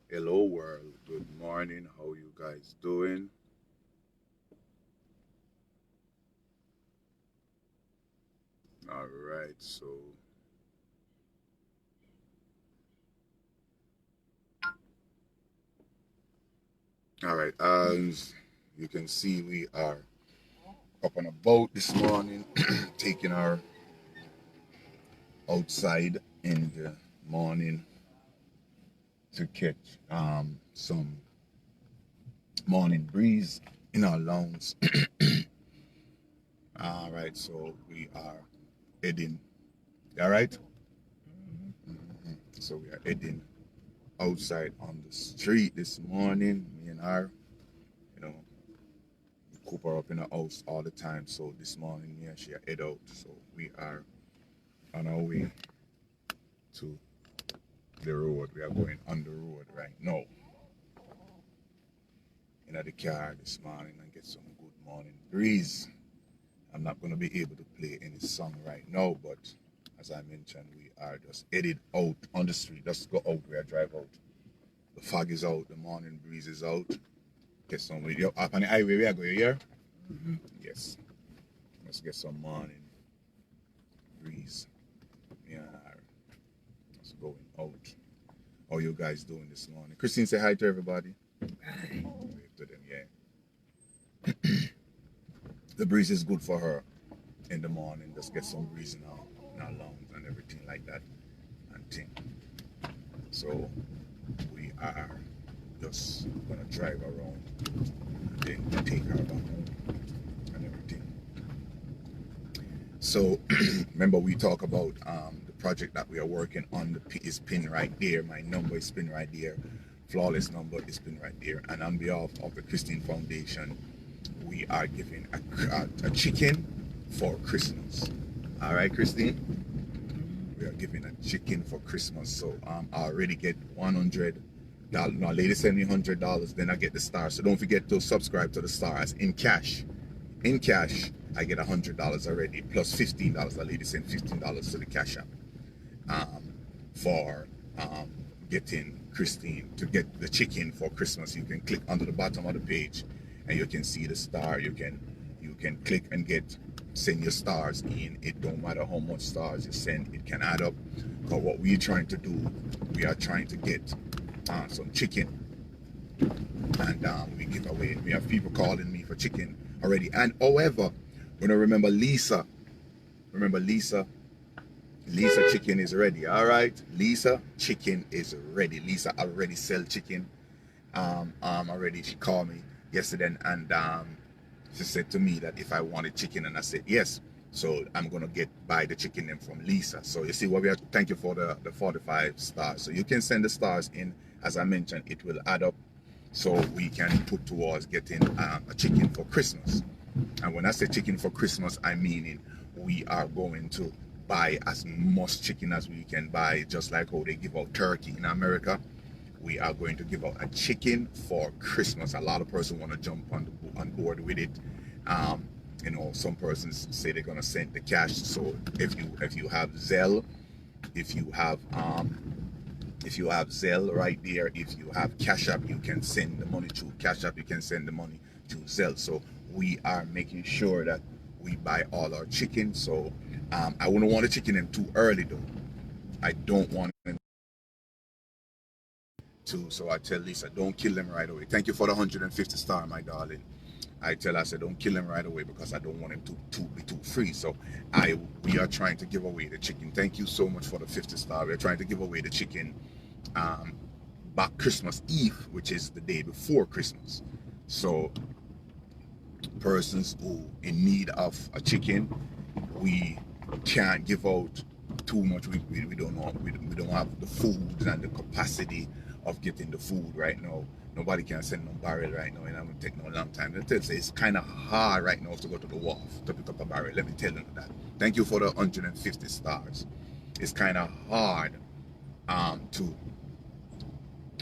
Hello world, good morning. How you guys doing? All right, as you can see, we are up on a boat this morning, taking our outside in the morning to catch some morning breeze in our lounge. All right, so we are heading. All right, so we are heading outside on the street this morning. Me and her, you know, Cooper up in the house all the time. So this morning, me and she are head out. So we are on our way to the road. We are going on the road right now. In the car this morning and get some good morning breeze. I'm not going to be able to play any song right now, but as I mentioned, we are just headed out on the street. Just go out, we are drive out. The fog is out, the morning breeze is out. Get some up on the highway we are going here. Yes. Let's get some morning breeze. Yeah, it's going out. How you guys doing this morning? Christine, say hi to everybody. Hi. Wave to them, yeah. The breeze is good for her in the morning. Just get some breeze in our lungs and everything like that and thing. So we are just gonna drive around and then take her back home and everything. So remember we talk about the project that we are working on. The P is pinned right there. My number is pinned right there. Flawless number is pinned right there. And on behalf of the Christine Foundation, we are giving a chicken for Christmas. All right, Christine? We are giving a chicken for Christmas. So I already get $100. No, lady send me $100, then I get the star. So don't forget to subscribe to the stars in cash. In cash, I get $100 already, plus $15. The lady sent $15 to the Cash App for getting Christine to get the chicken for Christmas. You can click under the bottom of the page, and you can see the star. You can click and send your stars in. It don't matter how much stars you send, it can add up. But what we're trying to do, we are trying to get some chicken, and we give away. We have people calling me for chicken already. And however, when I remember Lisa, Lisa chicken is ready. All right, Lisa chicken is ready. Lisa already sell chicken. Already she called me yesterday and she said to me that if I wanted chicken, and I said yes. So I'm gonna buy the chicken then from Lisa. So you see what we have. Thank you for the 45 stars. So you can send the stars in. As I mentioned, it will add up, so we can put towards getting a chicken for Christmas. And when I say chicken for Christmas, I mean we are going to buy as much chicken as we can buy, just like how they give out turkey in America. We are going to give out a chicken for Christmas. A lot of persons want to jump on board with it. Some persons say they're gonna send the cash. So if you have Zelle, if you have Zelle right there, if you have Cash App, you can send the money to Cash App. You can send the money to Zelle. So we are making sure that we buy all our chicken. So I wouldn't want the chicken in too early though. I don't want them to. So I tell Lisa, don't kill them right away. Thank you for the 150 star, my darling. I tell her, I said, don't kill them right away because I don't want him to be too free. So we are trying to give away the chicken. Thank you so much for the 50 star. We're trying to give away the chicken back Christmas Eve, which is the day before Christmas. So persons who in need of a chicken, we can't give out too much. We don't know. We don't have the food and the capacity of getting the food right now. Nobody can send no barrel right now, and it will take no long time. It's kind of hard right now to go to the wharf to pick up a barrel. Let me tell you that. Thank you for the 150 stars. It's kind of hard to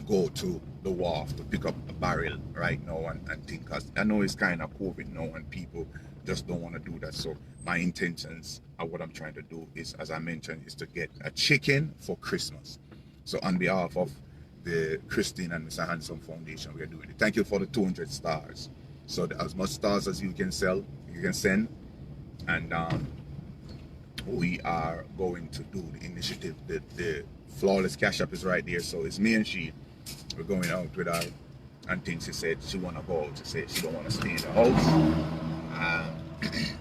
go to the wharf to pick up a barrel right now and think, because I know it's kind of COVID now and people just don't want to do that. So my intentions and what I'm trying to do is, as I mentioned, is to get a chicken for Christmas. So on behalf of the Christine and Mr. Handsome Foundation, we are doing it. Thank you for the 200 stars. So as much stars as you can send, and we are going to do the initiative. The flawless cash app is right there, so it's me and she. We're going out with her, and things. She said she wanna go out. She said she don't wanna stay in the house.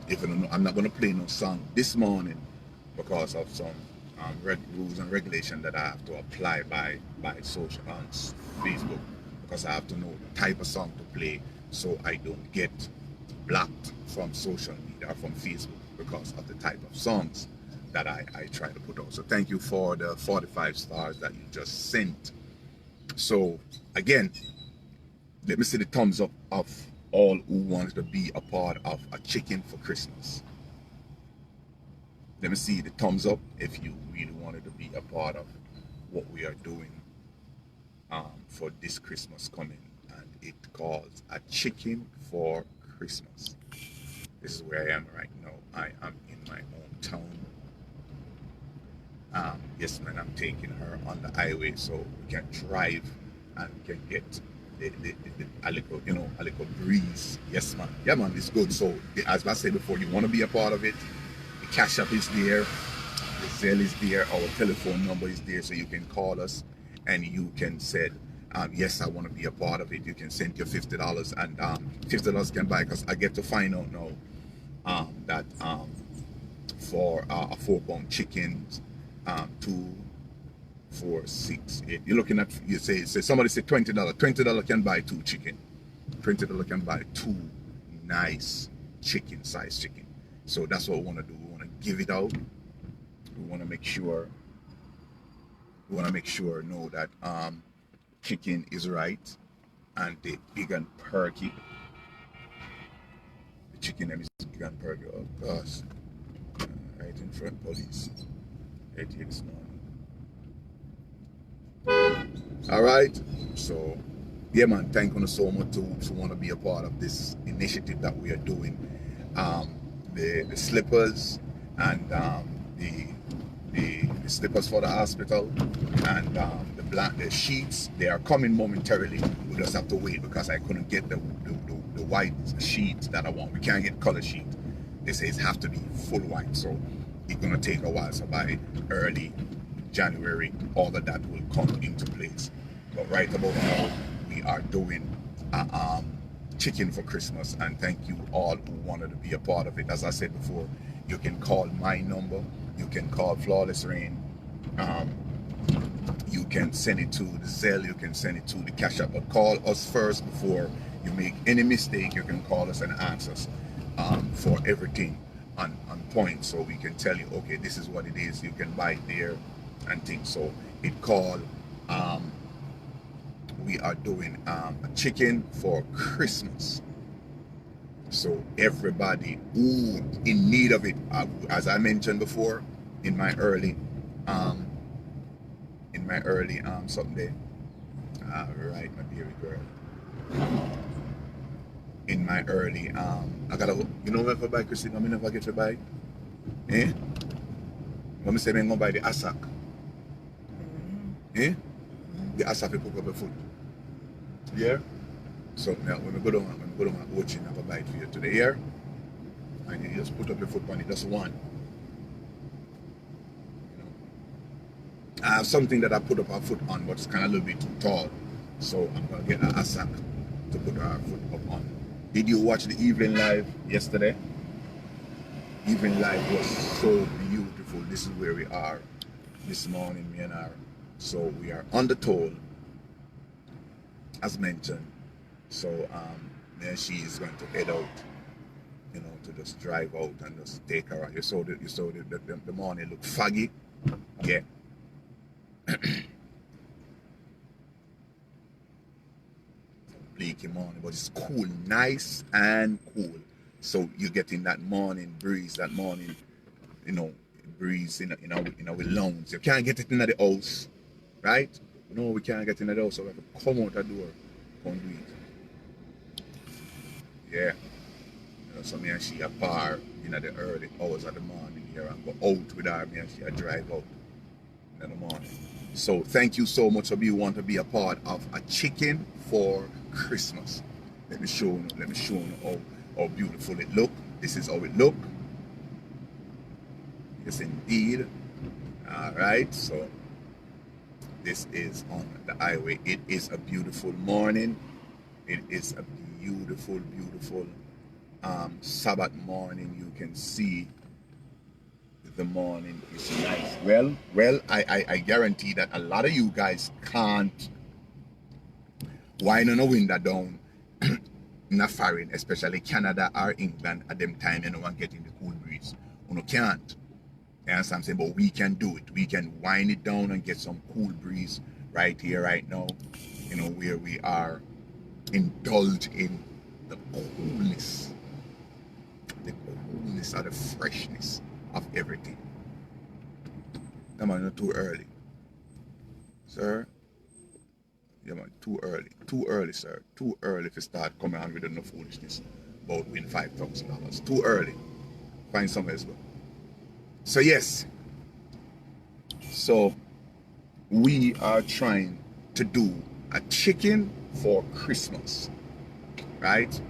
Even I'm not gonna play no song this morning because of some rules and regulation that I have to apply by social on Facebook, because I have to know the type of song to play so I don't get blocked from social media or from Facebook because of the type of songs that I try to put out. So thank you for the 45 stars that you just sent. So again, let me see the thumbs up of all who wanted to be a part of a chicken for Christmas. Let me see the thumbs up if you really wanted to be a part of what we are doing for this Christmas coming, and it calls a chicken for Christmas. This is where I am right now. I am in my hometown. Yes, man, I'm taking her on the highway so we can drive and we can get a little, a little breeze. Yes, man. Yeah, man, it's good. So, as I said before, you want to be a part of it. The Cash App is there. The Zelle is there. Our telephone number is there, so you can call us and you can say, yes, I want to be a part of it. You can send your $50, and $50 can buy, because I get to find out now that for a 4-pound chicken, 2, 4, 6, 8. You're looking at, you say somebody say $20. $20 can buy 2 chicken. $20 can buy 2 nice size chicken. So that's what we want to do. We want to give it out. We want to make sure. Know that chicken is right, and they big and perky. The chicken name is big and perky. Oh gosh, right in front, police. Right here this morning. All right, so yeah, man, thank you so much to want to be a part of this initiative that we are doing. The slippers and the slippers for the hospital, and the sheets, they are coming momentarily. We just have to wait because I couldn't get the white sheet that I want. We can't get color sheet. They say it have to be full white, so it's gonna take a while. So by early January, all of that will come into place. But right about now, we are doing chicken for Christmas, and thank you all who wanted to be a part of it. As I said before, you can call my number, you can call Flawless Rain, you can send it to the Zelle, you can send it to the Cash App, but call us first before you make any mistake. You can call us and ask us for everything on point, so we can tell you, okay, this is what it is, you can buy it there and things. So it called we are doing a chicken for Christmas. So everybody who in need of it, as I mentioned before, in my early Sunday, right, my dear girl. In my early, I gotta, if I buy Christine, I never get to buy. Eh? When I say I'm gonna buy the asak. Eh? The asak you put up your foot. Yeah? So now when we go down and watch it, I have a bite for you today here. And you just put up your foot on it, just one. I have something that I put up our foot on, but it's kind of a little bit too tall. So I'm gonna get an asak to put our foot up on. Did you watch the evening live yesterday? Evening live was so beautiful. This is where we are this morning, me and her. So we are on the toll, as mentioned. So then she is going to head out, to just drive out and just take her out. You saw the morning look foggy. Yeah. Bleaky morning, but it's cool, nice and cool. So you're getting that morning breeze, that morning, breeze in our lungs. You can't get it in the house, right? No, we can't get in the house, so we have to come out the door, come do it. Yeah. So me and she a par in the early hours of the morning here and go out with her, me and she a drive out in the morning. So thank you so much for you want to be a part of a chicken for Christmas. Let me show you how beautiful it look. This is how it look. Yes indeed. Alright, so this is on the highway. It is a beautiful morning. It is a beautiful, beautiful Sabbath morning. You can see the morning is nice. Well, I guarantee that a lot of you guys can't wind on a window down in a foreign, especially Canada or England at them time, you know, and getting the cool breeze. You know, can't. You understand what I'm saying? But we can do it. We can wind it down and get some cool breeze right here, right now. You know, where we are indulged in the coolness or the freshness of everything. Come on, not too early. Sir? Yeah, man, too early. Too early, sir. Too early to start coming on with no foolishness about winning $5,000. Too early. Find somewhere else go. So yes. So we are trying to do a chicken for Christmas. Right?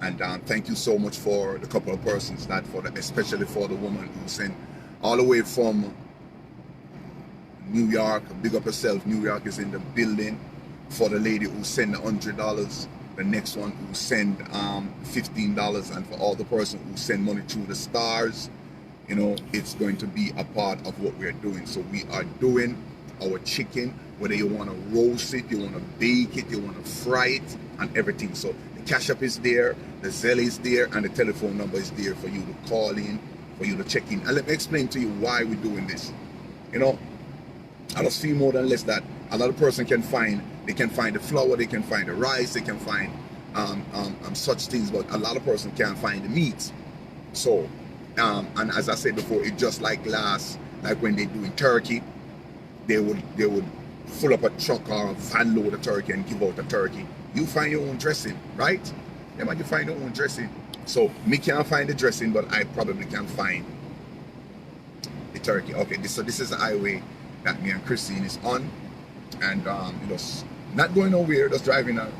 And thank you so much for the couple of persons that especially for the woman who sent all the way from New York. Big up yourself. New York is in the building. For the lady who sent $100, the next one who sent $15, and for all the person who send money through the stars, you know, it's going to be a part of what we're doing. So we are doing our chicken, whether you want to roast it, you want to bake it, you want to fry it, and everything. So the Cash App is there, the Zelle is there, and the telephone number is there for you to call in, for you to check in. And let me explain to you why we're doing this. You know, I just feel more than less that a lot of person can find, they can find the flour, they can find the rice, they can find such things, but a lot of person can't find the meat. So, and as I said before, it just like when they're doing turkey, they would fill up a truck or a van load of turkey and give out the turkey. You find your own dressing, right? Yeah, man, you find your own dressing. So me can't find the dressing, but I probably can find the turkey. Okay, so this is the highway that me and Christine is on, and you know, not going nowhere, just driving out.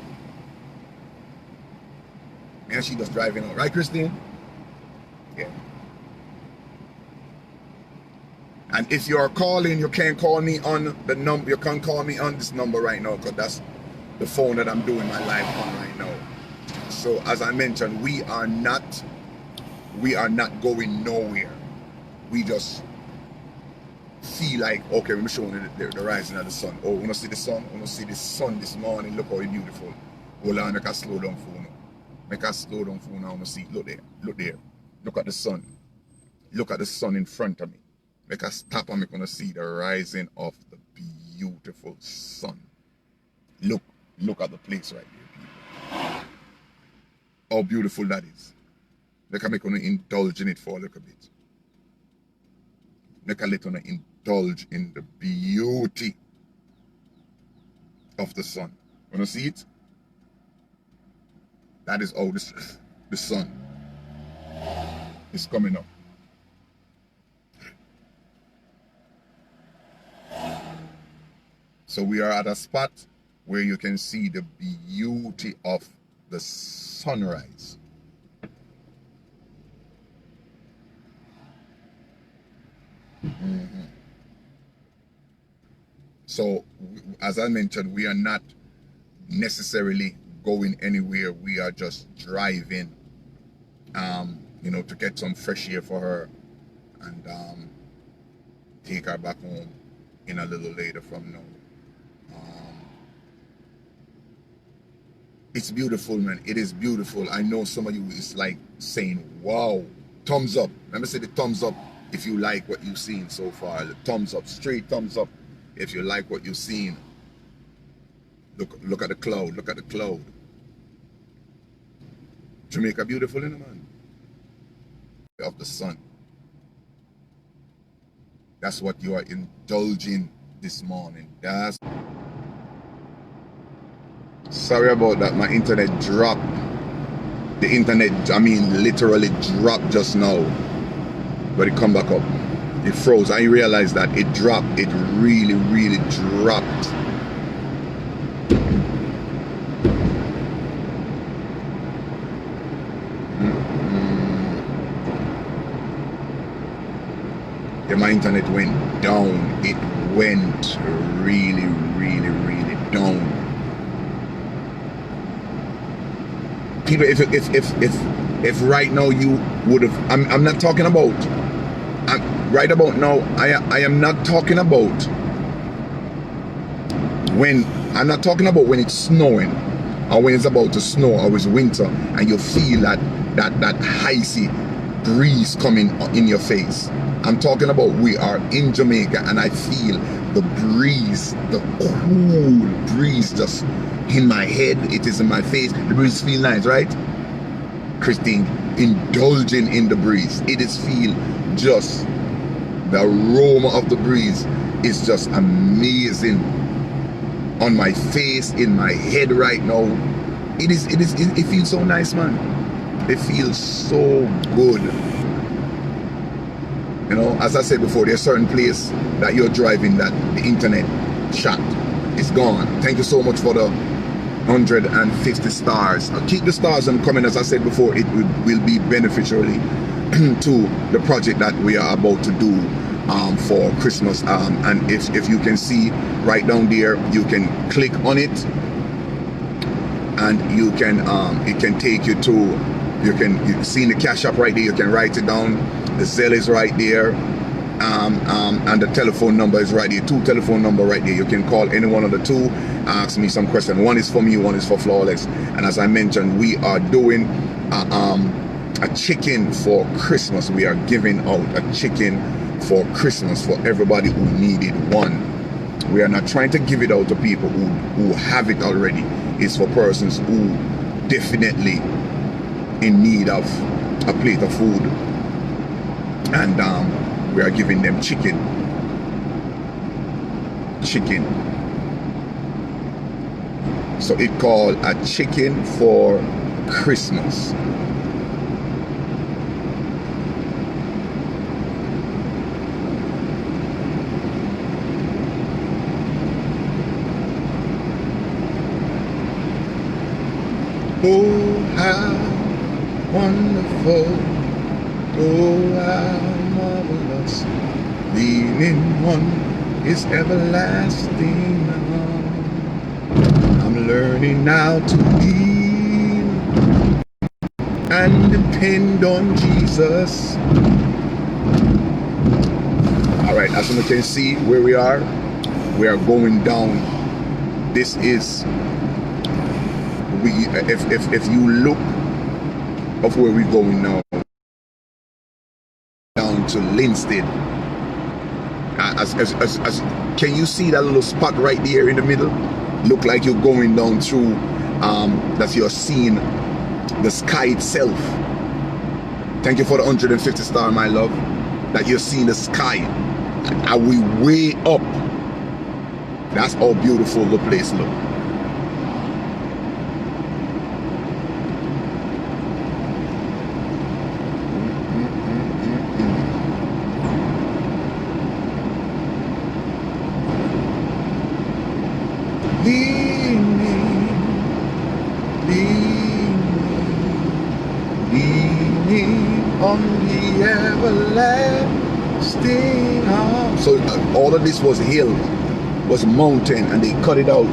Me and she just driving out, right, Christine? Yeah. And if you're calling, you can't call me on the number. You can't call me on this number right now, because that's the phone that I'm doing my live on right now. So as I mentioned, we are not going nowhere. We just feel like, okay, I'm showing you the rising of the sun. Oh, wanna see the sun? Wanna see the sun this morning? Look how it's beautiful. Hold on, make a slow down phone. Make a slow down phone now. I wanna see. Look there. Look there. Look at the sun. Look at the sun in front of me. Make a stop and I'm gonna see the rising of the beautiful sun. Look at the place right here, people. How beautiful that is. Look, I'm gonna indulge in it for a little bit. Look a little indulge in the beauty of the sun. Wanna see it? That is how the sun is coming up. So we are at a spot where you can see the beauty of the sunrise. So, as I mentioned, we are not necessarily going anywhere. We are just driving, you know, to get some fresh air for her and take her back home in a little later from now. It's beautiful, man. It is beautiful. I know some of you is like saying, wow, thumbs up. Let me say the thumbs up if you like what you've seen so far. The thumbs up, straight thumbs up if you like what you've seen. Look at the cloud. Look at the cloud. Jamaica beautiful, you know, man. Of the sun. That's what you are indulging this morning. That's... Sorry about that, my internet dropped. The internet, I mean, literally dropped just now. But it come back up. It froze. I realized that it dropped. It really, really dropped. Yeah, my internet went down. It went really, really, really down. People, if right now you would have, I'm not talking about. Right about now, I am not talking about when, I'm not talking about when it's snowing or when it's about to snow or it's winter and you feel that icy breeze coming in your face. I'm talking about we are in Jamaica and I feel the breeze, the cool breeze just in my head. It is in my face. The breeze feels nice, right? Christine, indulging in the breeze. It is feel just, the aroma of the breeze is just amazing on my face, in my head right now. It feels so nice, man. It feels so good. You know, as I said before, there's certain place that you're driving that the internet shot. It's gone. Thank you so much for the 150 stars. Keep the stars on coming. As I said before, it will be beneficially to the project that we are about to do for Christmas. And if you can see right down there, you can click on it and you can it can take you to, you see the Cash App right there, you can write it down. The Zelle is right there, and the telephone number is right there. 2 telephone number right there. You can call any one of the 2, ask me some question. One is for me, one is for Flawless. And as I mentioned, we are doing a chicken for Christmas. We are giving out a chicken for Christmas for everybody who needed one. We are not trying to give it out to people who have it already. It's for persons who definitely in need of a plate of food. And we are giving them chicken. So it called a chicken for Christmas. Oh, how wonderful. Oh, how marvelous, leaning on His everlasting arm. I'm learning now to lean and depend on Jesus. All right, as you can see where we are going down. This is, if you look of where we're going now, down to Linstead. Can you see that little spot right there in the middle? Look like you're going down through, that you're seeing the sky itself. Thank you for the 150 star, my love. That you're seeing the sky. Are we way up? That's how beautiful the place looks. Leaning on the everlasting arm. So all of this was hill, was mountain, and they cut it out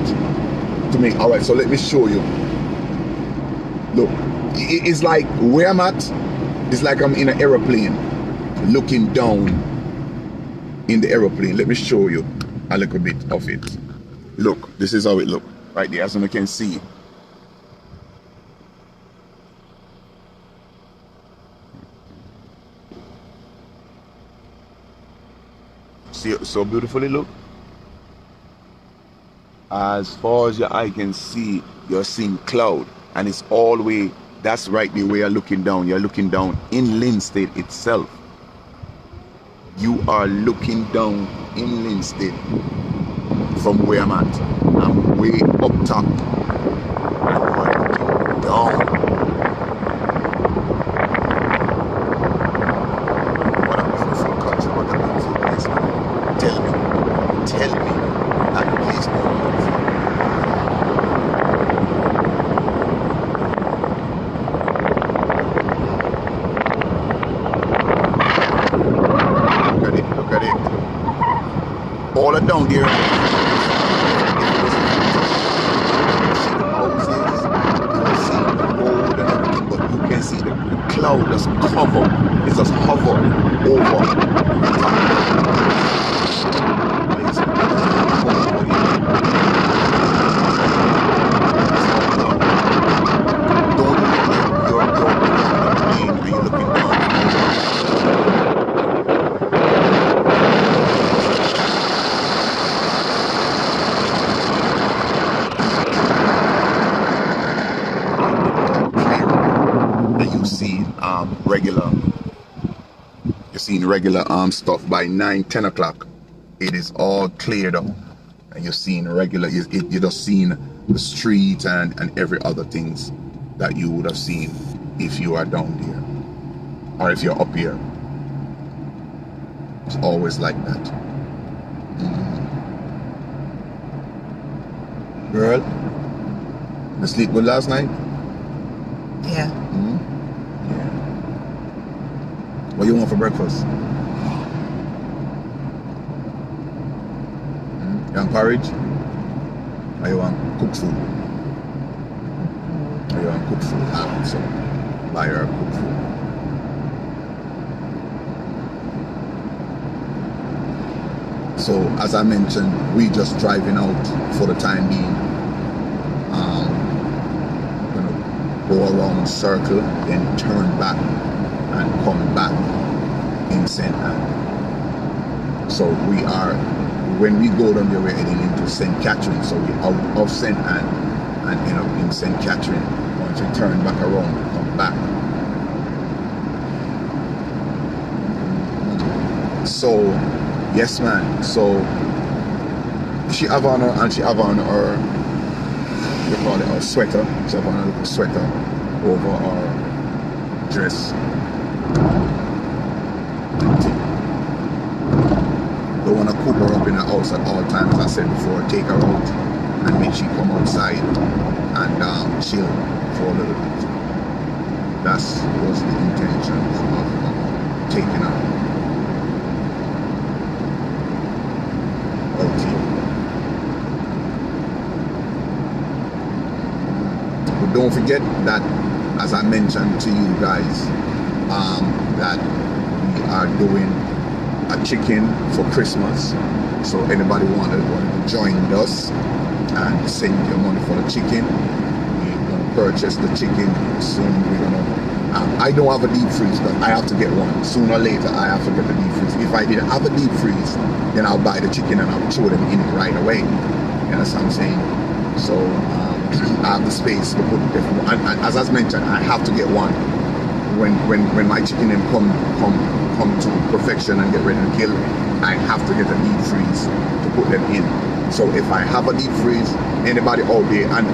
to make. All right, so let me show you. Look, it's like where I'm at. It's like I'm in an aeroplane, looking down in the aeroplane. Let me show you a little bit of it. Look, this is how it looks right there, as you can see. See so beautifully look. As far as your eye can see, you're seeing cloud, and it's all the way. That's right there where you're looking down. You're looking down in Linstead itself. You are looking down in Linstead from where I'm at. I'm way up top. And I'm looking down. What a beautiful country, what a beautiful regular. You're seeing regular stuff by 9-10 o'clock. It is all cleared up, and you're seeing regular. You're just seeing the street and every other things that you would have seen if you are down there or if you're up here. It's always like that. Girl, you sleep good last night? Yeah. Yeah. What you want for breakfast? You want porridge? Or you want cooked food? Or you want cooked food? So buy her cooked food. So as I mentioned, we just driving out for the time being. Gonna go around circle, then turn back and come back in St. Anne. So we are, when we go down there, we're heading into St. Catherine. So we're out of St. Anne and end up in St. Catherine. Once we turn back around, we come back. So yes, man. So she have on her, and she have on her, we call it her sweater. She have on a little sweater over her dress. Don't want to coop her up in the house at all times. As I said before, take her out and make she come outside and chill for a little bit. That was the intention of taking her. But don't forget that, as I mentioned to you guys, that we are doing a chicken for Christmas. So anybody wanted to join us and send your money for the chicken, we're gonna purchase the chicken soon. We're gonna I don't have a deep freeze, but I have to get one. Sooner or later, I have to get the deep freeze. If I didn't have a deep freeze, then I'll buy the chicken and I'll throw them in it right away. You know what I'm saying? So I have the space to put it. And as I mentioned, I have to get one. When my chicken them come to perfection and get ready to kill, I have to get a deep freeze to put them in. So if I have a deep freeze, anybody out there, and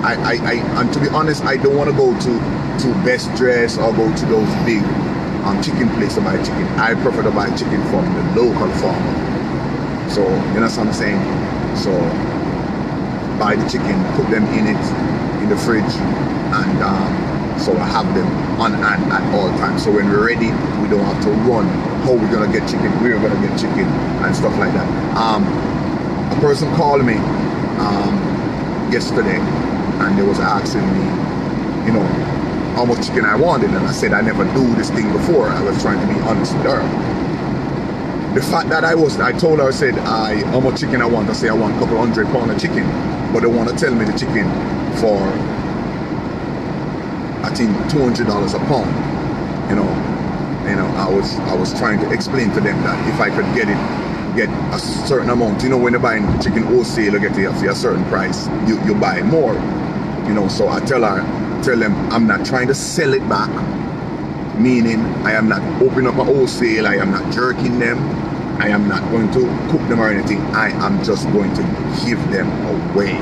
and to be honest, I don't want to go to Best Dress or go to those big chicken places to buy chicken. I prefer to buy chicken from the local farmer. So you know what I'm saying? So buy the chicken, put them in the fridge, and so I have them on hand at all times. So when we're ready, we don't have to run. How we're gonna get chicken? We're gonna get chicken and stuff like that. A person called me yesterday, and they was asking me, you know, how much chicken I wanted, and I said I never do this thing before. I was trying to be honest with her. The fact that I told her, I said how much chicken I want. I say I want a couple £100 of chicken, but they want to tell me the chicken for I think $200 a pound. You know, I was trying to explain to them that if I could get a certain amount, you know, when you're buying chicken wholesale, you get it for a certain price, you buy more. You know, so I tell them I'm not trying to sell it back, meaning I am not opening up a wholesale, I am not jerking them, I am not going to cook them or anything. I am just going to give them away.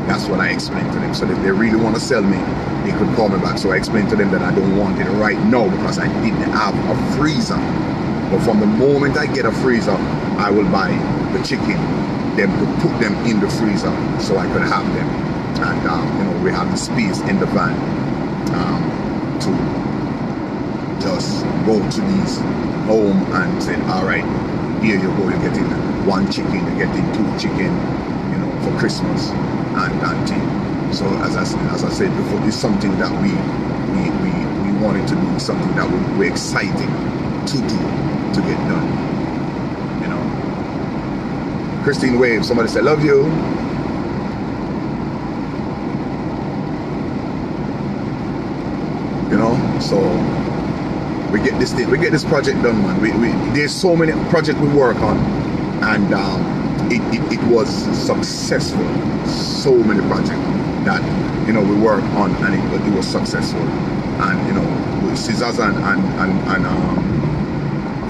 That's what I explained to them. So if they really want to sell me, they could call me back. So I explained to them that I don't want it right now because I didn't have a freezer. But from the moment I get a freezer, I will buy the chicken, them to put them in the freezer so I could have them. And you know, we have the space in the van to just go to these home and say, all right, here you go, you're getting one chicken, you're getting two chicken, you know, for Christmas and thing. So as I said before, it's something that we wanted to do, something that we're excited to do, to get done. You know, Christine Wave, somebody said, love you. You know, so we get this project done, man. There's so many projects we work on, and it was successful. So many projects that, you know, we worked on, and it was successful. And, you know, Scissors and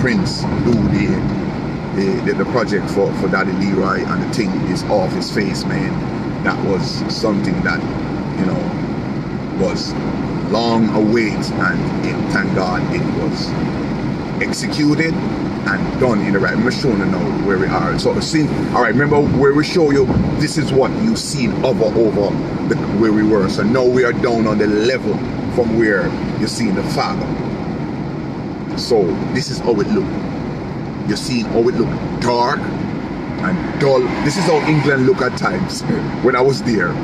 Prince do the project for Daddy Leroy, and the thing is off his face, man. That was something that, you know, was long awaited, and thank God it was executed and done in the right. I'm showing you now where we are. So see, all right, remember where we show you, this is what you've seen over where we were. So now we are down on the level from where you're seeing the fog. So this is how it look. You're seeing how it look dark and dull. This is how England look at times. When I was there,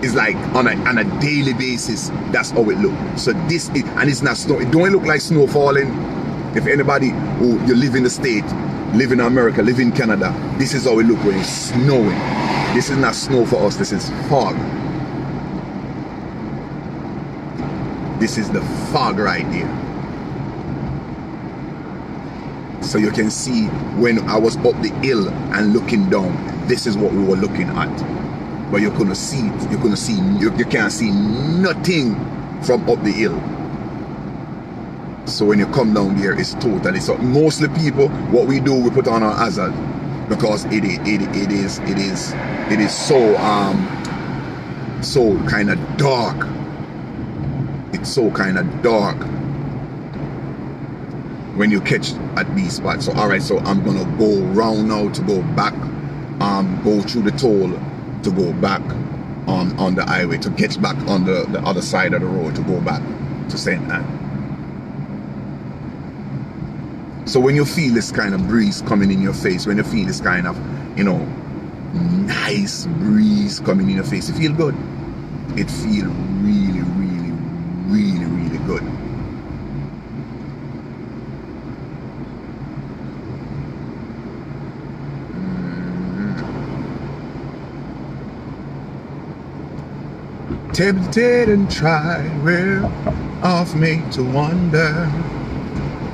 it's like on a daily basis, that's how it look. So this is, and it's not snow. It don't look like snow falling. If anybody who you live in the state, live in America, live in Canada, this is how it look when it's snowing. This is not snow for us, this is fog. This is the fog right here. So you can see when I was up the hill and looking down, this is what we were looking at. But you couldn't see it. You couldn't see, you can't see nothing from up the hill. So when you come down here, it's totally, so mostly people, what we do, we put on our hazard, because it is so kind of dark. It's so kind of dark when you catch at these spots. So all right, so I'm gonna go round now to go back, go through the toll to go back on the highway, to catch back on the other side of the road, to go back to St. Anne. So when you feel this kind of breeze coming in your face, when you feel this kind of, you know, nice breeze coming in your face, you feel good. It feels really, really, really, really good. Tempted and tried, we're off made to wonder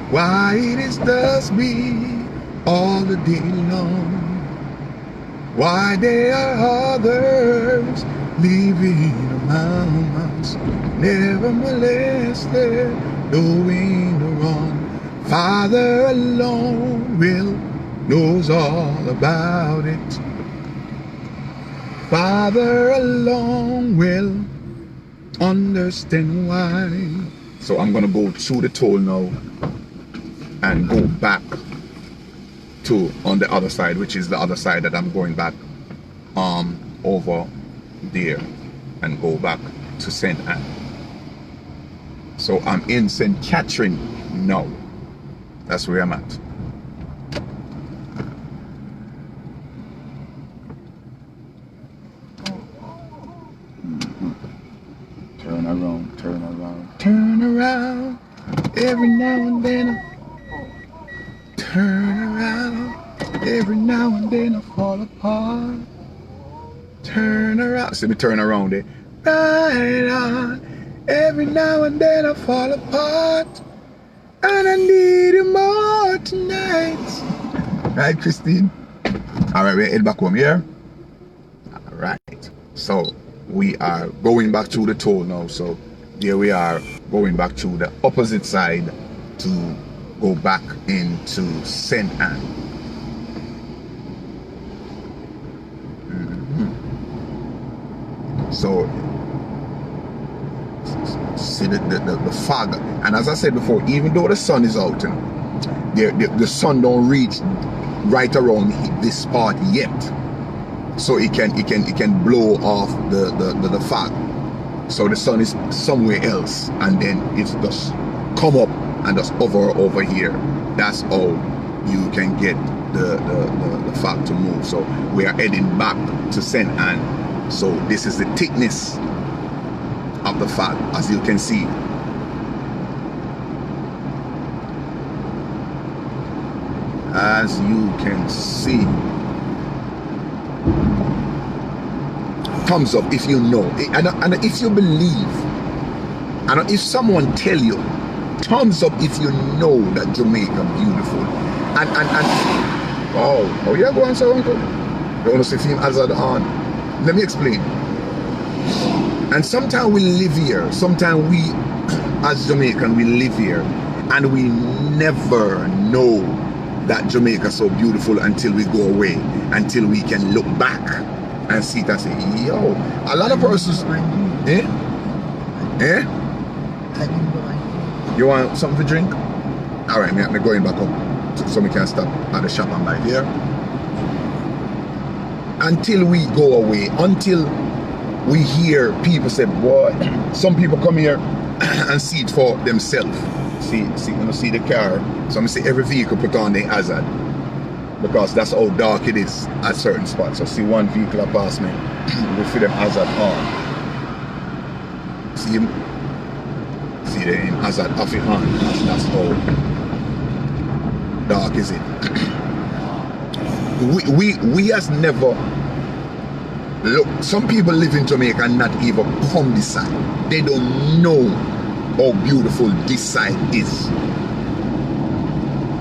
why it is thus be all the day long. Why there are others living among us, never molested, doing the wrong. Father alone knows all about it. Father alone will understand why. So I'm gonna go through the toll now and go back to on the other side, which is the other side that I'm going back over there, and go back to St. Anne. So I'm in St. Catherine now. That's where I'm at. Turn around, turn around, turn around. Every now and then I turn around. Every now and then I fall apart. Turn around. See me turn around there. Right on. Every now and then I fall apart. And I need you more tonight. Right, Christine? Alright, we're head back home here. Alright. So we are going back to the toll now. So here we are going back to the opposite side to go back into St. Anne. So see the fog, and as I said before, even though the sun is out, the sun don't reach right around this part yet, so it can blow off the fog. So the sun is somewhere else, and then it's just come up and just over here. That's how you can get the fog to move. So we are heading back to St. Anne. So this is the thickness of the fog, as you can see. As you can see. Thumbs up if you know, and if you believe, and if someone tell you, thumbs up if you know that Jamaica beautiful. And oh yeah, go on, sir, uncle. You want to see film hazard on. Let me explain. And sometimes we live here. Sometimes we, as Jamaican, we live here, and we never know that Jamaica is so beautiful until we go away, until we can look back and see it and say, yo, a lot of persons, eh? Eh? You want something to drink? All right, I'm going back up so we can stop at the shop and buy there. Until we go away, until we hear people say, boy, some people come here and see it for themselves. See the car. So I'm see every vehicle put on the hazard, because that's how dark it is at certain spots. So see one vehicle that pass me, we feel them hazard on. See him? See the hazard off it on. That's how dark is it. We has never look. Some people live in Jamaica and not even come this side. They don't know how beautiful this side is.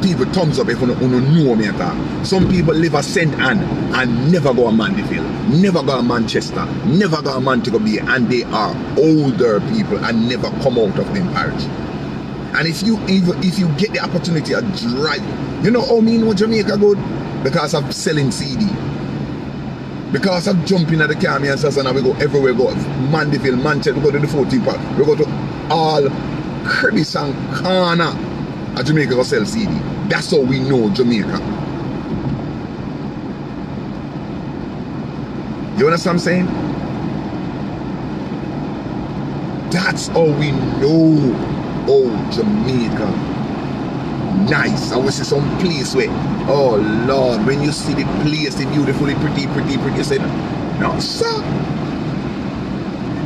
People thumbs up if you don't know me at all. Some people live at St. Anne and never go to Mandeville, never go to Manchester, never go to Montego Bay, and they are older people and never come out of them parish. And if you get the opportunity to drive, you know how me know Jamaica good? Because I'm selling CD. Because I'm jumping at the car, me and Sasana, we go everywhere, go Mandeville, Manchester, we go to the 14th park, we go to all crevice and corner at Jamaica go sell CD. That's how we know Jamaica. You understand what I'm saying? That's how we know, oh, Jamaica. Nice. I was see some place where, oh Lord, when you see the place, the beautifully pretty, you say, no, sir.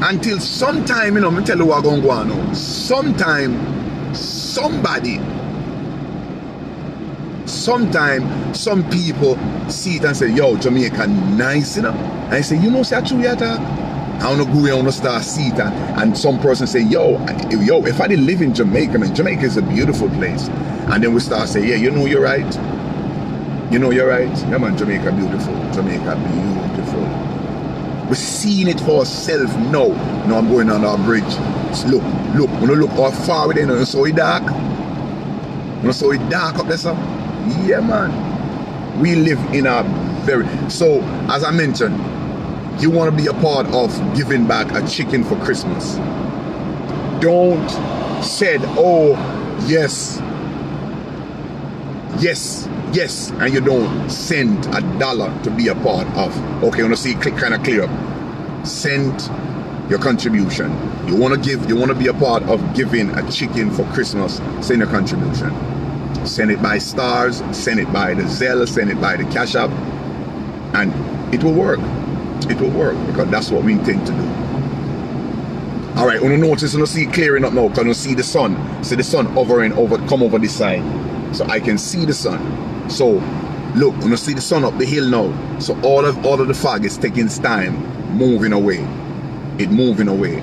Until sometime, you know, I'm tell you what I'm going to go on now. Sometime, some people see it and say, yo, Jamaica nice, you know. And I say, you know, say true yet. I want to go here, I want to start see it. And some person say, yo, if I didn't live in Jamaica, man, Jamaica is a beautiful place. And then we start saying, yeah, you know you're right. You know you're right. Yeah, man, Jamaica beautiful. Jamaica beautiful. We're seeing it for ourselves now. Now I'm going on our bridge. Just look. When you look how far we there, you saw it dark. You saw it dark up there, sir. Yeah, man. We live in a very... So, as I mentioned, you want to be a part of giving back a chicken for Christmas. Don't said, oh, yes, and you don't send $1 to be a part of. Okay, you want to see it kind of clear up. Send your contribution. You want to give, you want to be a part of giving a chicken for Christmas, send your contribution. Send it by stars, send it by the Zelle, send it by the Cash App, and it will work. It will work, because that's what we intend to do. All right, when you notice, you see it clearing up now, because you see the sun. See the sun hovering over, come over this side. So I can see the sun. So look, when you see the sun up the hill now, so all of the fog is taking its time, moving away. It moving away.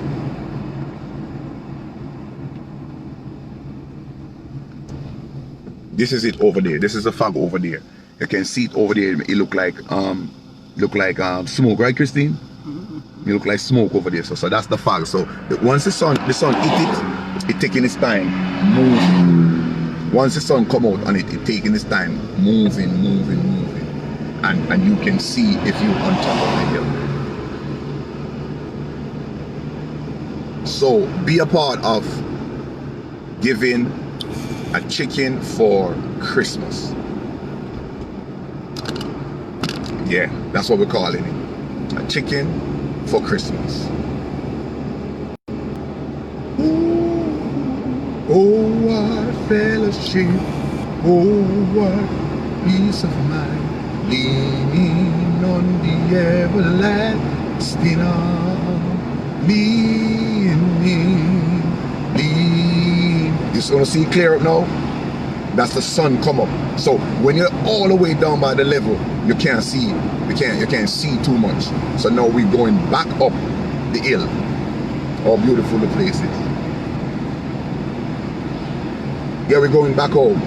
This is it over there. This is the fog over there. You can see it over there. It look like smoke, right, Christine? You look like smoke over there. So that's the fog. So once the sun hit it taking its time, moving. Once the sun come out on it, it taking its time, moving. And you can see if you on top of the hill. So be a part of giving a chicken for Christmas. Yeah, that's what we're calling it. A chicken for Christmas. Oh, what fellowship, oh, what peace of mind, leaning on the everlasting arm, leaning. You just want to see clear up now? That's the sun come up. So when you're all the way down by the level, you can't see, you can't see too much. So now we're going back up the hill. How beautiful the place is. Yeah, we're going back home.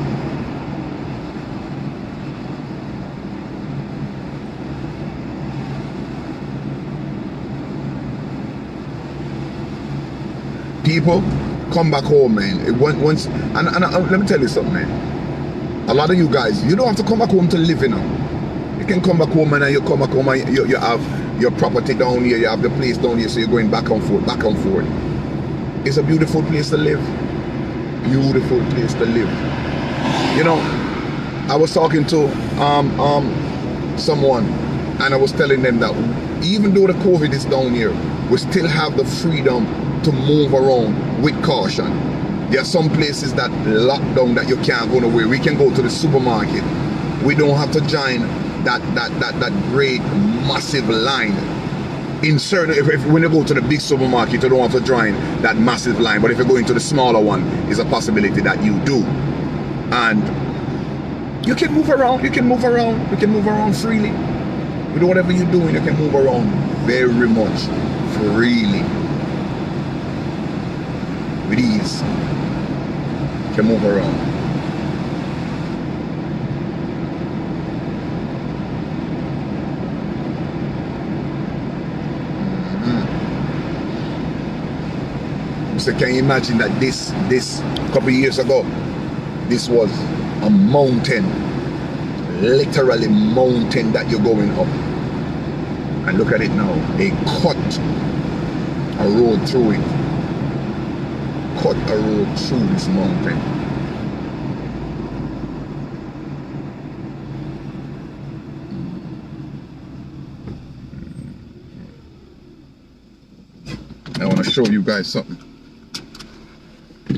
People, come back home, man. Let me tell you something, man. A lot of you guys, you don't have to come back home to live, you know. You can come back home, and you come back home and you have your property down here, you have the place down here, so you're going back and forth, back and forth. It's a beautiful place to live. Beautiful place to live. You know, I was talking to someone, and I was telling them that even though the COVID is down here, we still have the freedom to move around with caution. There are some places that lock down that you can't go nowhere. We can go to the supermarket. We don't have to join that great massive line. In certain, when you go to the big supermarket, you don't have to join that massive line. But if you're going to the smaller one, it's a possibility that you do. And you can move around. You can move around. You can move around freely. With whatever you're doing, you can move around very much freely. With ease. You can move around. So can you imagine that this couple of years ago, this was a mountain, literally mountain that you're going up. And look at it now, they cut a road through it. Cut a road through this mountain. I want to show you guys something.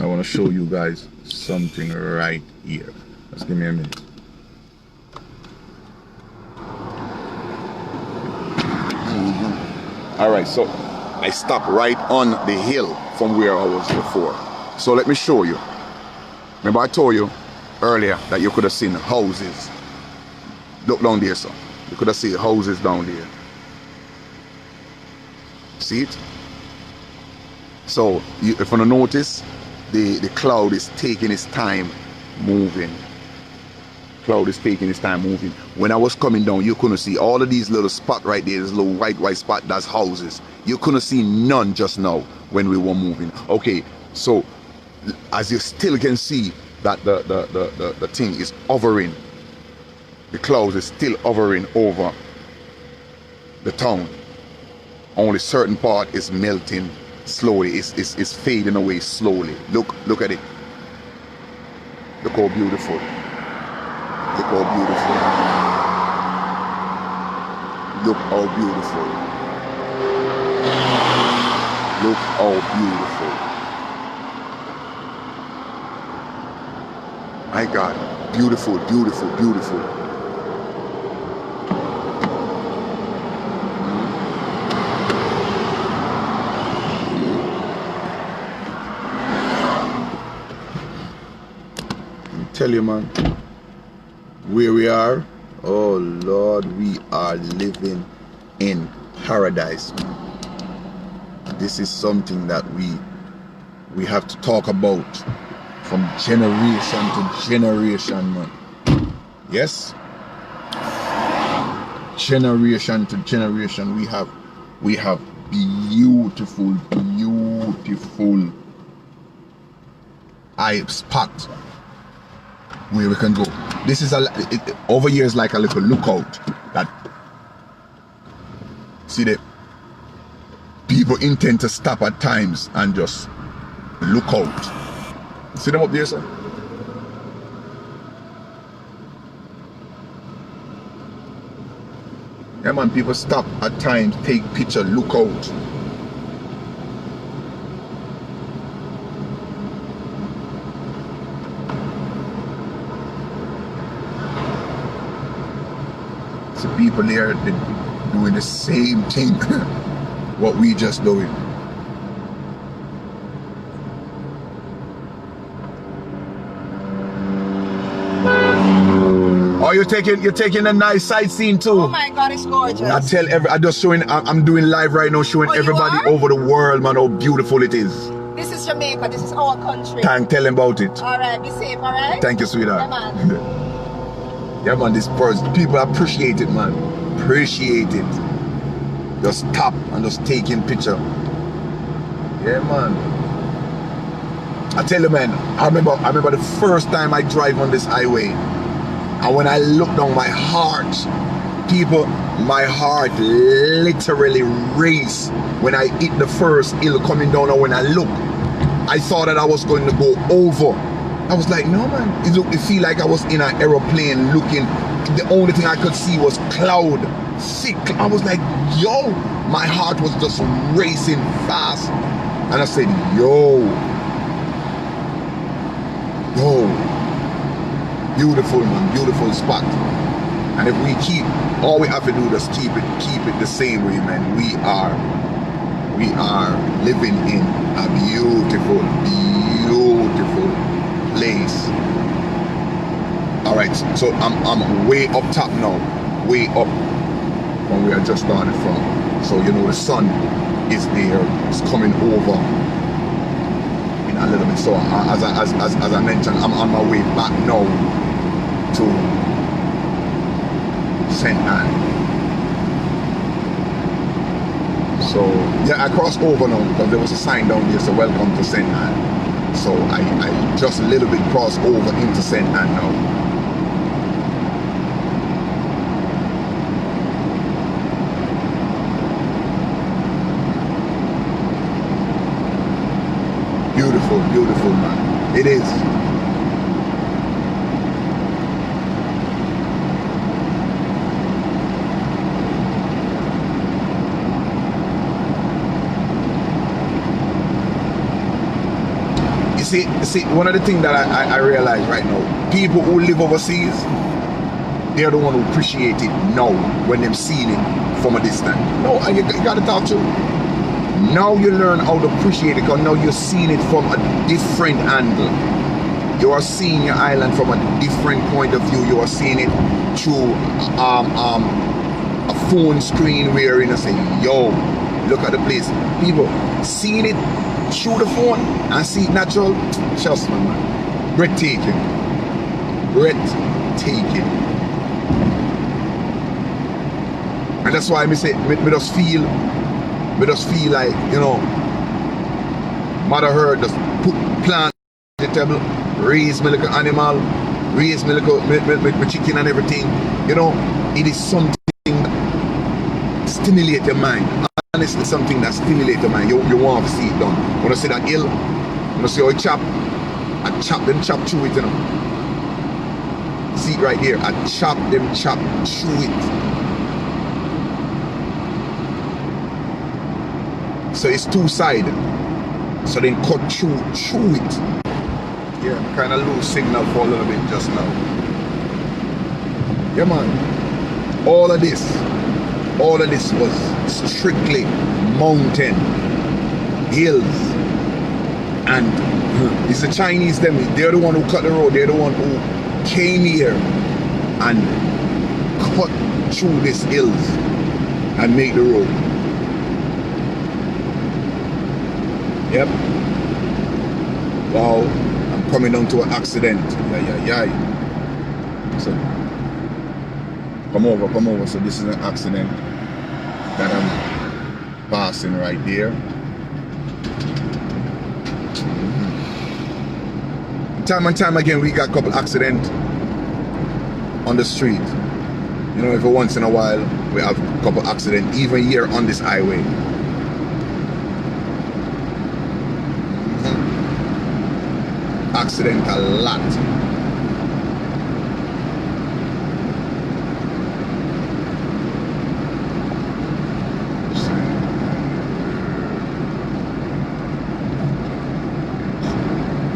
I want to show you guys something right here. Just give me a minute. Alright, so I stopped right on the hill from where I was before. So let me show you. Remember I told you earlier that you could have seen houses. Look down there, so you could have seen houses down there. See it? So if you notice, the cloud is taking its time moving. Cloud is taking its time moving. When I was coming down, you couldn't see all of these little spots right there, this little white spot, that's houses. You couldn't see none just now when we were moving. Okay, so as you still can see that the thing is hovering. The clouds is still hovering over the town. Only certain part is melting slowly. It's fading away slowly. Look at it. Look how beautiful. Look how beautiful. Look how beautiful. Look how beautiful. My God, beautiful, beautiful, beautiful. Tell you, man, where we are, oh Lord, we are living in paradise, man. This is something that we have to talk about from generation to generation, man. Yes, generation to generation, we have beautiful eye spot where we can go. This is over here is like a little lookout that, see, the people intend to stop at times and just look out. See them up there, sir? Yeah, man, people stop at times, take picture, look out. So people there doing the same thing what we just doing. Oh, you're taking a nice sightseeing too. Oh my God, it's gorgeous. I'm doing live right now, showing everybody over the world, man, how beautiful it is. This is Jamaica. This is our country. Tell them about it. All right, be safe. All right. Thank you, sweetheart. Yeah, man. Yeah, man, this person, people appreciate it, man. Appreciate it. Just stop and just taking picture. Yeah, man. I tell you, man, I remember the first time I drive on this highway, and when I look down, my heart literally raced when I hit the first hill coming down, and when I look, I thought that I was going to go over. I was like, no, man, it feel like I was in an aeroplane looking. The only thing I could see was cloud, thick. I was like, yo, my heart was just racing fast. And I said, yo, beautiful, man, beautiful spot. And if we keep, all we have to do is keep it the same way, man. We are living in a beautiful, beautiful place. All right, so I'm way up top now, way up from where I just started from. So you know the sun is there, it's coming over in a little bit. So as I mentioned, I'm on my way back now to St. Anne. So yeah, I crossed over now because there was a sign down there, so welcome to St. Anne. So I just a little bit crossed over into St. Anne now. Beautiful, beautiful, man. It is. You see, one of the things that I realize right now, people who live overseas, they're the one who appreciate it now when they're seeing it from a distance. No, and you gotta talk to them. Now you learn how to appreciate it because now you're seeing it from a different angle. You are seeing your island from a different point of view. You are seeing it through a phone screen where you say, yo, look at the place. People seeing it through the phone and see it natural, trust me, man. Breathtaking. Breathtaking. And that's why I say, we just feel like, you know, Mother Earth just put plant, vegetable, raise my little animal, raise my little my chicken and everything. You know, it is something that stimulates your mind. Honestly, something that stimulates your mind. You want to see it done. When I see that hill, when I see how it chop through it, you know. See it right here. I chop through it. So it's two-sided. So then cut through it. Yeah, I kind of lose signal for a little bit just now. Yeah, man. All of this was strictly mountain, hills, and it's the Chinese, they're the one who cut the road. They're the one who came here and cut through these hills and made the road. Yep. Wow, I'm coming down to an accident. Yeah. So, come over. So this is an accident that I'm passing right there. Time and time again, we got a couple accidents on the street. You know, every once in a while, we have a couple accidents, even here on this highway. Accident a lot.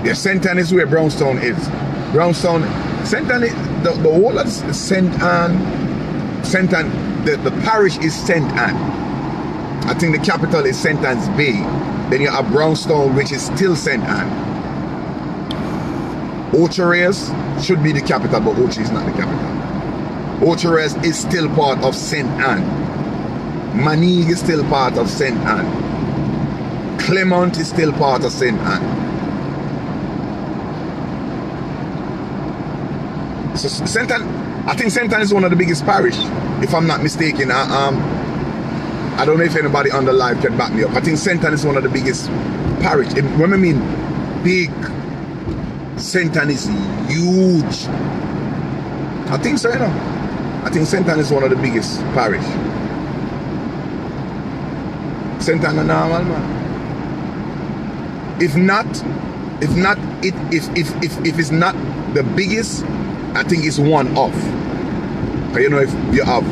Yeah, St. Anne is where Brownstown is. St. Anne, the whole of St. Anne, the parish is St. Anne. I think the capital is St. Anne's Bay. Then you have Brownstown, which is still St. Anne. Ocho-Rios should be the capital, but Ocho is not the capital. Ocho-Rios is still part of St. Anne. Manig is still part of St. Anne. Clement is still part of St. Anne. So St. Anne, I think St. Anne is one of the biggest parish, if I'm not mistaken. I don't know if anybody on the live can back me up. I think St. Anne is one of the biggest parish. When I mean big. St. Ann is huge. I think so, you know. I think St. Ann is one of the biggest parish. St. Ann and normal, man. If it's not the biggest, I think it's one off. You know, if you have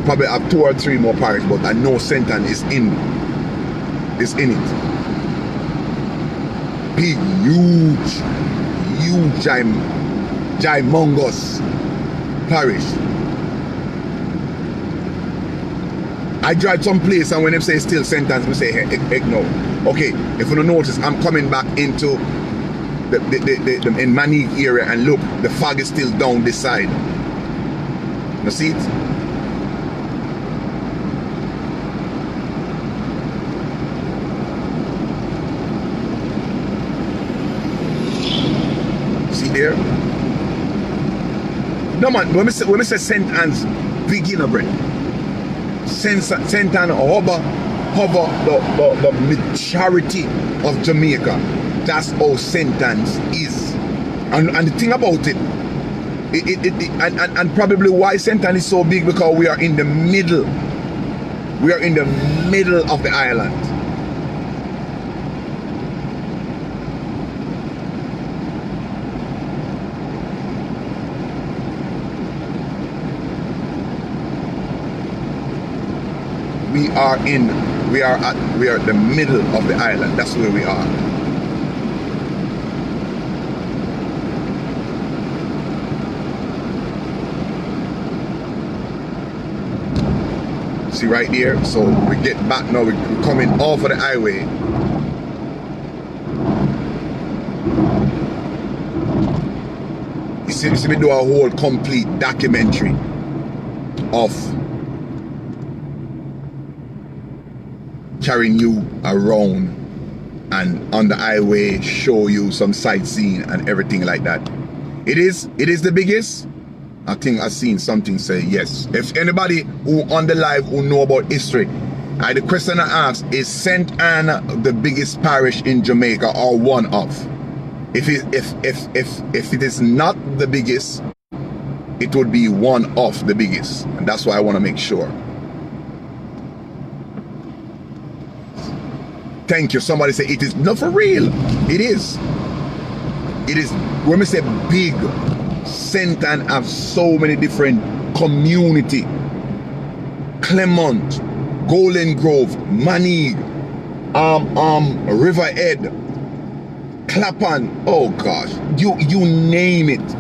probably have 2 or 3 more parishes, but I know St. Ann is in it. Big, huge, gymongous parish. I drive some place and when they say still St. Anne's, we say heck no. Okay, if you don't notice, I'm coming back into the in Manning area and look, the fog is still down this side. You see it? See there? No man, when we say St. Anne's, big in a bread. St. Anne hover the majority of Jamaica. That's how St. Anne's is. And the thing about it, and probably why St. Anne is so big, because we are in the middle. We are in the middle of the island. We are the middle of the island. That's where we are. See right there? So we get back now, we're coming off of the highway. You see me do a whole complete documentary of carrying you around and on the highway, show you some sightseeing and everything like that. It is the biggest. I think I've seen something say yes. If anybody who on the live who know about history, the question I ask is St. Anne the biggest parish in Jamaica or one of? If it is not the biggest, it would be one of the biggest, and that's why I want to make sure. Thank you. Somebody say it is not for real. It is. It is. When we say big, St. Anne have so many different community. Clement, Golden Grove, Manning, Riverhead, Clapham. Oh gosh, you name it.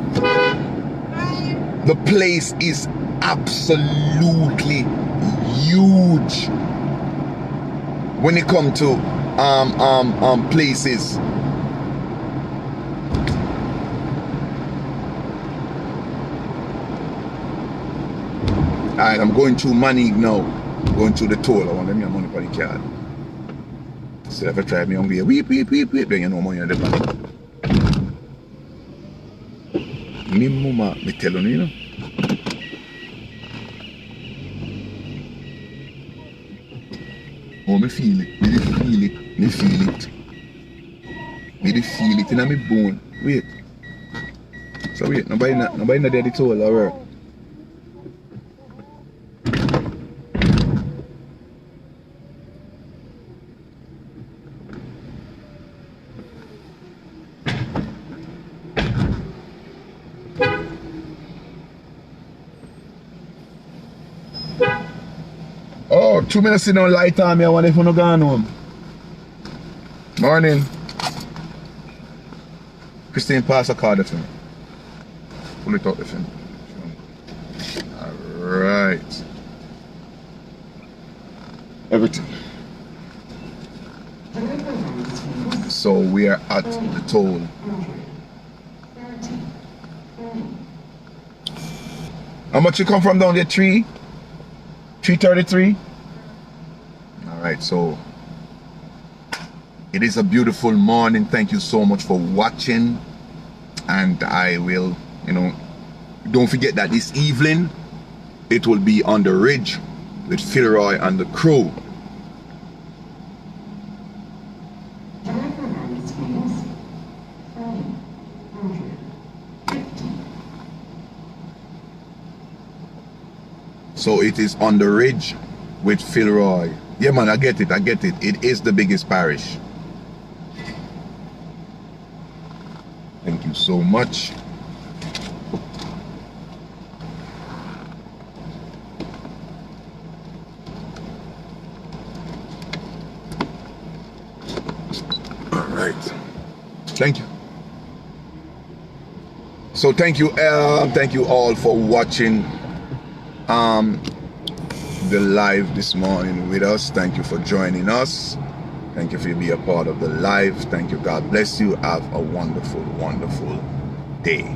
The place is absolutely huge. When it comes to places. Alright, I'm going to Manning now. Going to the toll. I want them money for the card. So if I try me hungry, weep, then you know money in the bank. Me mama, me telling you, Oh, me feel it. Me feel it. Me feel it. Me feel it in my bone. Wait. So wait, nobody not there the toll or Oh, 2 minutes in on light on me. I wonder if I'm not going home. Morning. Christine, pass a card for me. Pull it out the phone. Alright. Everything. So we are at the toll. How much you come from down there? 333. All right, so it is a beautiful morning. Thank you so much for watching, and I will, don't forget that this evening it will be on the ridge with Philroy and the crew. So it is on the ridge with Philroy. Yeah, man, I get it. It is the biggest parish. Thank you so much. All right. Thank you. So thank you all for watching the live this morning with us. Thank you for joining us. Thank you for being a part of the live. Thank you. God bless you. Have a wonderful, wonderful day.